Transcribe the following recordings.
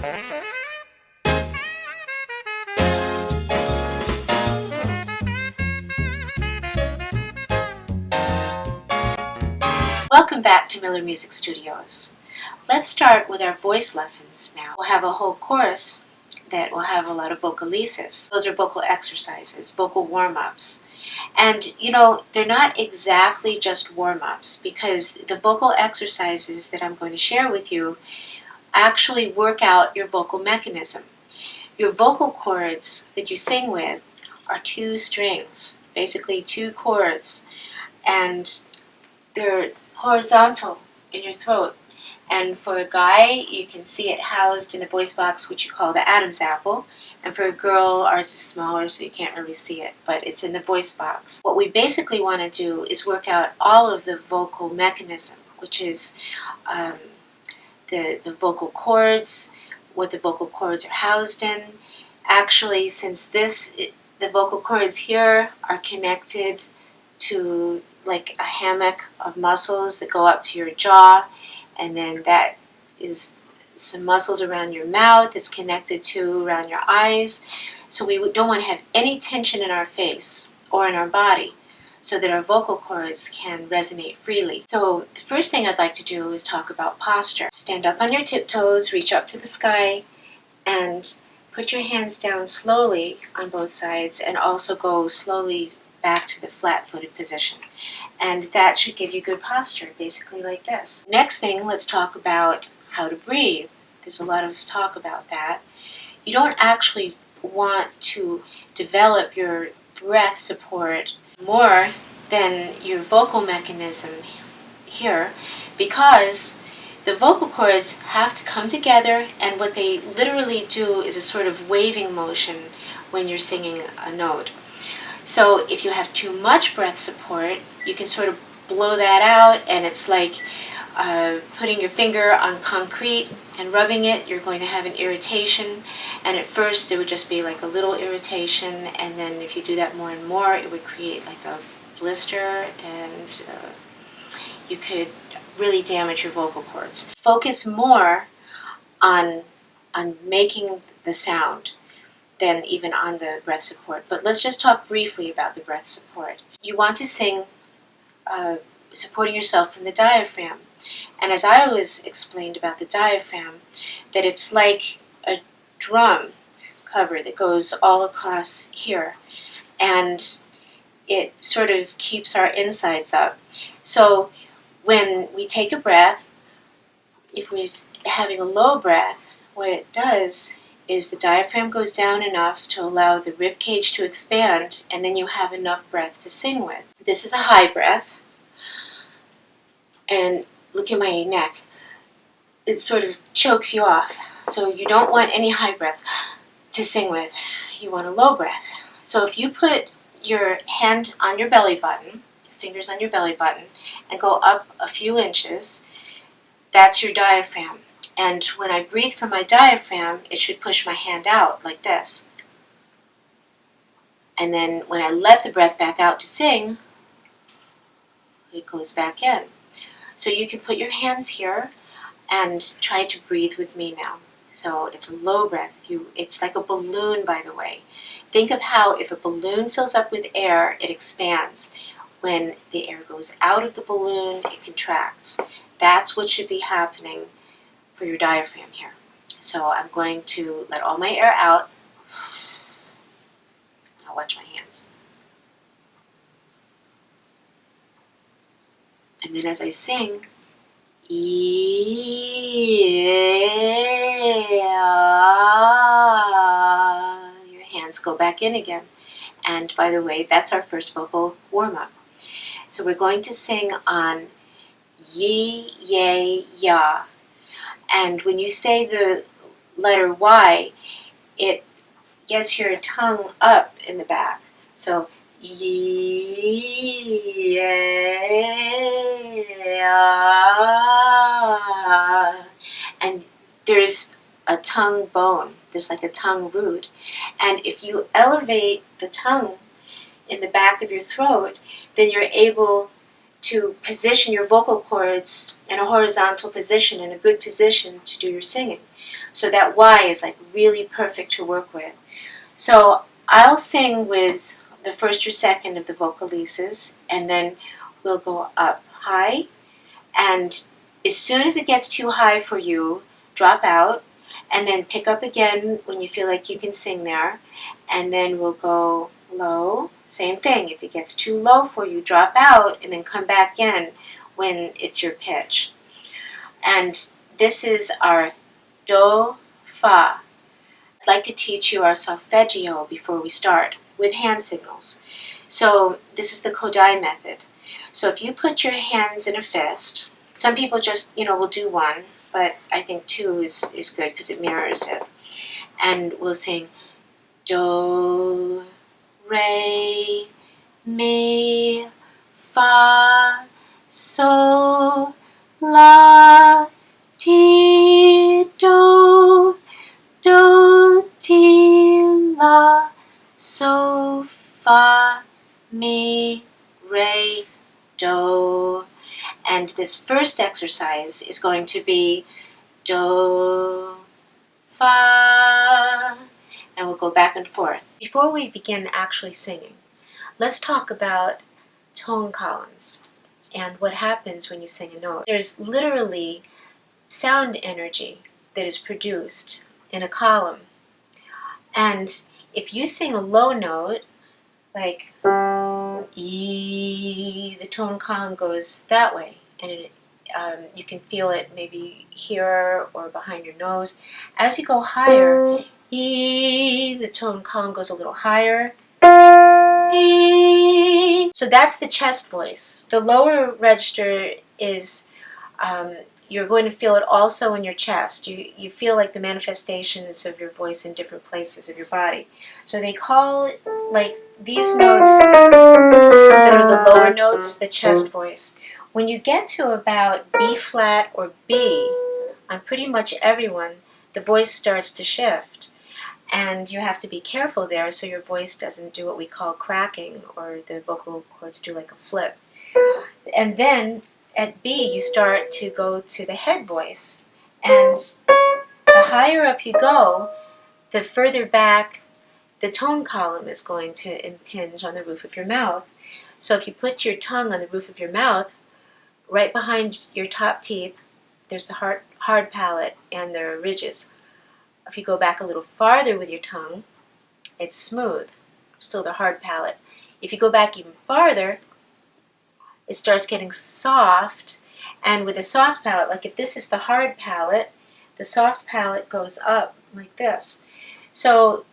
Welcome back to Miller Music Studios. Let's start with our voice lessons now. We'll have a whole course that will have a lot of vocalises. Those are vocal exercises, vocal warm-ups. And you know, they're not exactly just warm-ups, because the vocal exercises that I'm going to share with you actually work out your vocal mechanism. Your vocal cords that you sing with are two strings, basically two chords, and they're horizontal in your throat. And for a guy, you can see it housed in the voice box, which you call the Adam's apple. And for a girl, ours is smaller, so you can't really see it, but it's in the voice box. What we basically want to do is work out all of the vocal mechanism, which is the vocal cords, what the vocal cords are housed in. Actually, since the vocal cords here are connected to like a hammock of muscles that go up to your jaw, and then that is some muscles around your mouth that's connected to around your eyes. So we don't want to have any tension in our face or in our body so that our vocal cords can resonate freely. So the first thing I'd like to do is talk about posture. Stand up on your tiptoes, reach up to the sky, and put your hands down slowly on both sides, and also go slowly back to the flat-footed position. And that should give you good posture, basically like this. Next thing, let's talk about how to breathe. There's a lot of talk about that. You don't actually want to develop your breath support more than your vocal mechanism here, because the vocal cords have to come together, and what they literally do is a sort of waving motion when you're singing a note. So if you have too much breath support, you can sort of blow that out, and it's like putting your finger on concrete and rubbing it. You're going to have an irritation, and at first it would just be like a little irritation, and then if you do that more and more, it would create like a blister, and you could really damage your vocal cords. Focus more on making the sound than even on the breath support. But let's just talk briefly about the breath support. You want to sing supporting yourself from the diaphragm. And as I always explained about the diaphragm, that it's like a drum cover that goes all across here. And it sort of keeps our insides up. So when we take a breath, if we're having a low breath, what it does is the diaphragm goes down enough to allow the rib cage to expand, and then you have enough breath to sing with. This is a high breath, and look at my neck. It sort of chokes you off. So you don't want any high breaths to sing with. You want a low breath. So if you put your hand on your belly button, your fingers on your belly button, and go up a few inches, that's your diaphragm. And when I breathe from my diaphragm, it should push my hand out like this. And then when I let the breath back out to sing, it goes back in. So you can put your hands here and try to breathe with me now. So it's a low breath. It's like a balloon, by the way. Think of how if a balloon fills up with air, it expands. When the air goes out of the balloon, it contracts. That's what should be happening for your diaphragm here. So I'm going to let all my air out. Now watch my hands. And then as I sing, your hands go back in again. And by the way, that's our first vocal warm-up. So we're going to sing on ye, yay, ya. And when you say the letter Y, it gets your tongue up in the back. So yeah. And there's a tongue bone. There's like a tongue root. And if you elevate the tongue in the back of your throat, then you're able to position your vocal cords in a horizontal position, in a good position to do your singing. So that Y is like really perfect to work with. So I'll sing with the first or second of the vocalises, and then we'll go up high. And as soon as it gets too high for you, drop out, and then pick up again when you feel like you can sing there. And then we'll go low. Same thing. If it gets too low for you, drop out and then come back in when it's your pitch. And this is our do, fa. I'd like to teach you our solfeggio before we start with hand signals. So this is the Kodai method. So if you put your hands in a fist, some people just, will do one, but I think two is good because it mirrors it. And we'll sing do, re, mi, fa, sol, la, ti, do, ti, la, so, fa, mi, re, do. And this first exercise is going to be do, fa, and we'll go back and forth. Before we begin actually singing, let's talk about tone columns and what happens when you sing a note. There's literally sound energy that is produced in a column. And if you sing a low note, like E, the tone column goes that way, and you can feel it maybe here or behind your nose. As you go higher, E, the tone column goes a little higher. E. So that's the chest voice. The lower register is, you're going to feel it also in your chest. You feel like the manifestations of your voice in different places of your body. So they call it, like these notes that are the lower notes, the chest voice. When you get to about B flat or B, on pretty much everyone, the voice starts to shift. And you have to be careful there so your voice doesn't do what we call cracking, or the vocal cords do like a flip. And then at B, you start to go to the head voice. And the higher up you go, the further back the tone column is going to impinge on the roof of your mouth. So if you put your tongue on the roof of your mouth, right behind your top teeth, there's the hard palate and the ridges. If you go back a little farther with your tongue, it's smooth, still the hard palate. If you go back even farther, it starts getting soft, and with a soft palate, like if this is the hard palate, the soft palate goes up like this. So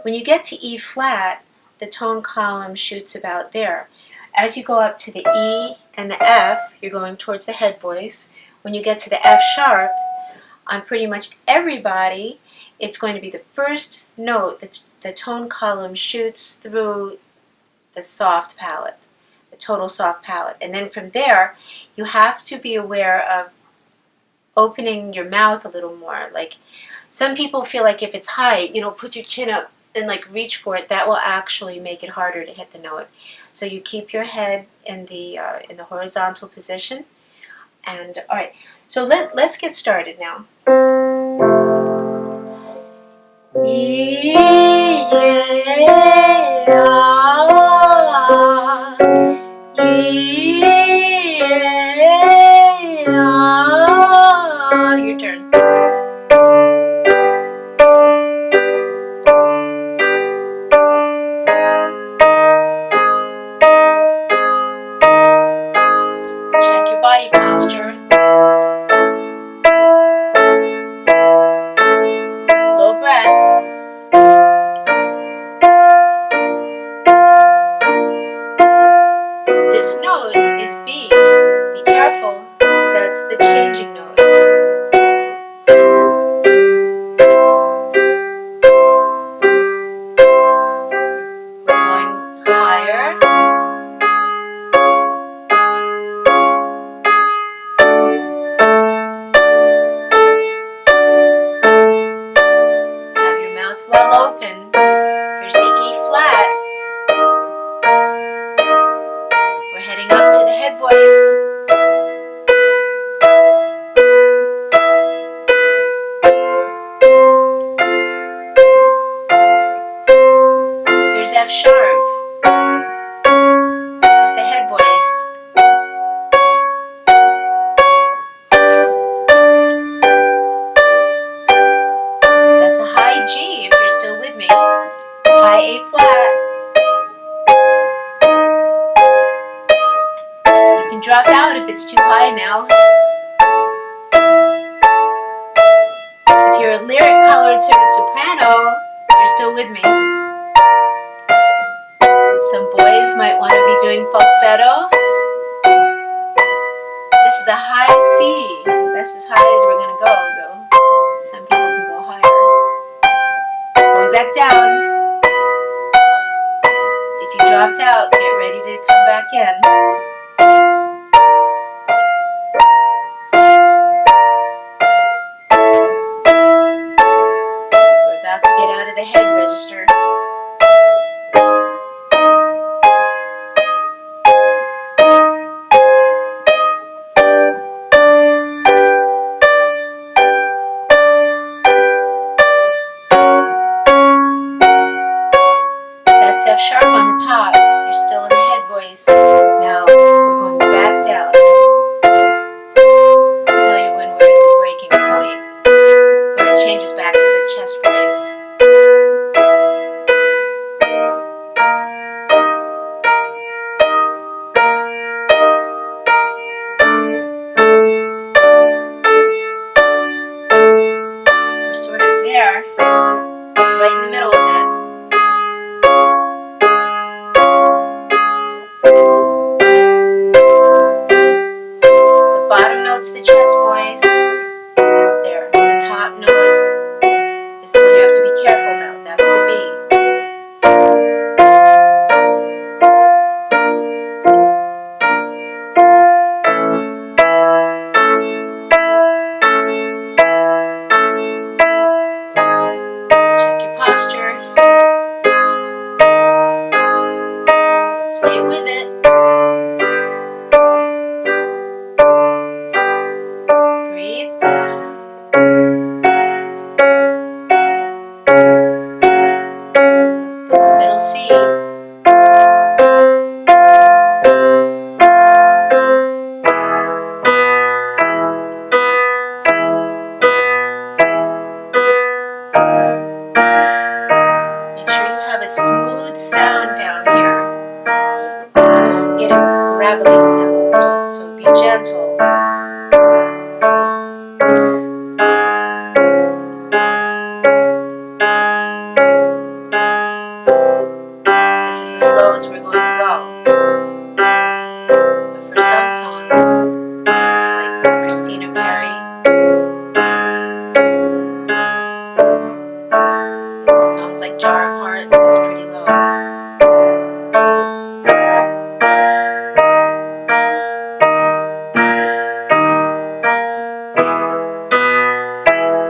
when you get to E flat, the tone column shoots about there. As you go up to the E and the F, you're going towards the head voice. When you get to the F sharp, on pretty much everybody, it's going to be the first note that the tone column shoots through the soft palate, the total soft palate. And then from there, you have to be aware of opening your mouth a little more. Like some people feel like if it's high, put your chin up and like reach for it. That will actually make it harder to hit the note. So you keep your head in the horizontal position. And all right, so let's get started now. Your turn. Check your body posture. Low breath. This note is B. Be careful. That's the changing note. out if it's too high now. If you're a lyric color to a soprano, you're still with me. Some boys might want to be doing falsetto. This is a high C. That's as high as we're going to go, though. Some people can go higher. Going back down. If you dropped out, get ready to come back in. We're about to get out of the head register. That's F sharp on the top. You're still in the head voice. Now we're going back down. I'll tell you when we're at the breaking point, where it changes back to the chest voice. We're sort of there, right in the middle of it. The bottom note's the chest voice. There, the top note is the one you have to be careful about. That's the B. Check your posture. Stay with it. Breathe. This is middle C. Make sure you have a smooth sound down here. Don't get a gravelly sound, so be gentle. This is as low as we're going to go. But for some songs, like with Christina Perry, with songs like Jar of Hearts, that's pretty low.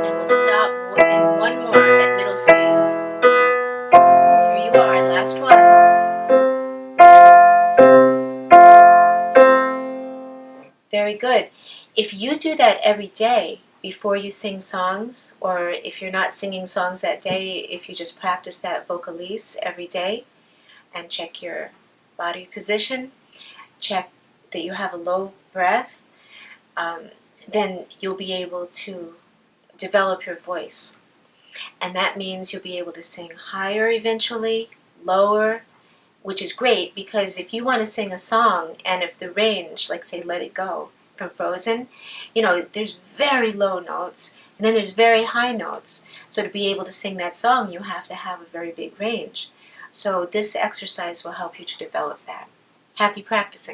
And we'll stop in one more at middle C. Here you are, last one. Very good. If you do that every day before you sing songs, or if you're not singing songs that day, if you just practice that vocalise every day and check your body position, check that you have a low breath, then you'll be able to develop your voice. And that means you'll be able to sing higher eventually, lower, which is great because if you want to sing a song and if the range, like say Let It Go from Frozen, you know, there's very low notes and then there's very high notes. So to be able to sing that song, you have to have a very big range. So this exercise will help you to develop that. Happy practicing.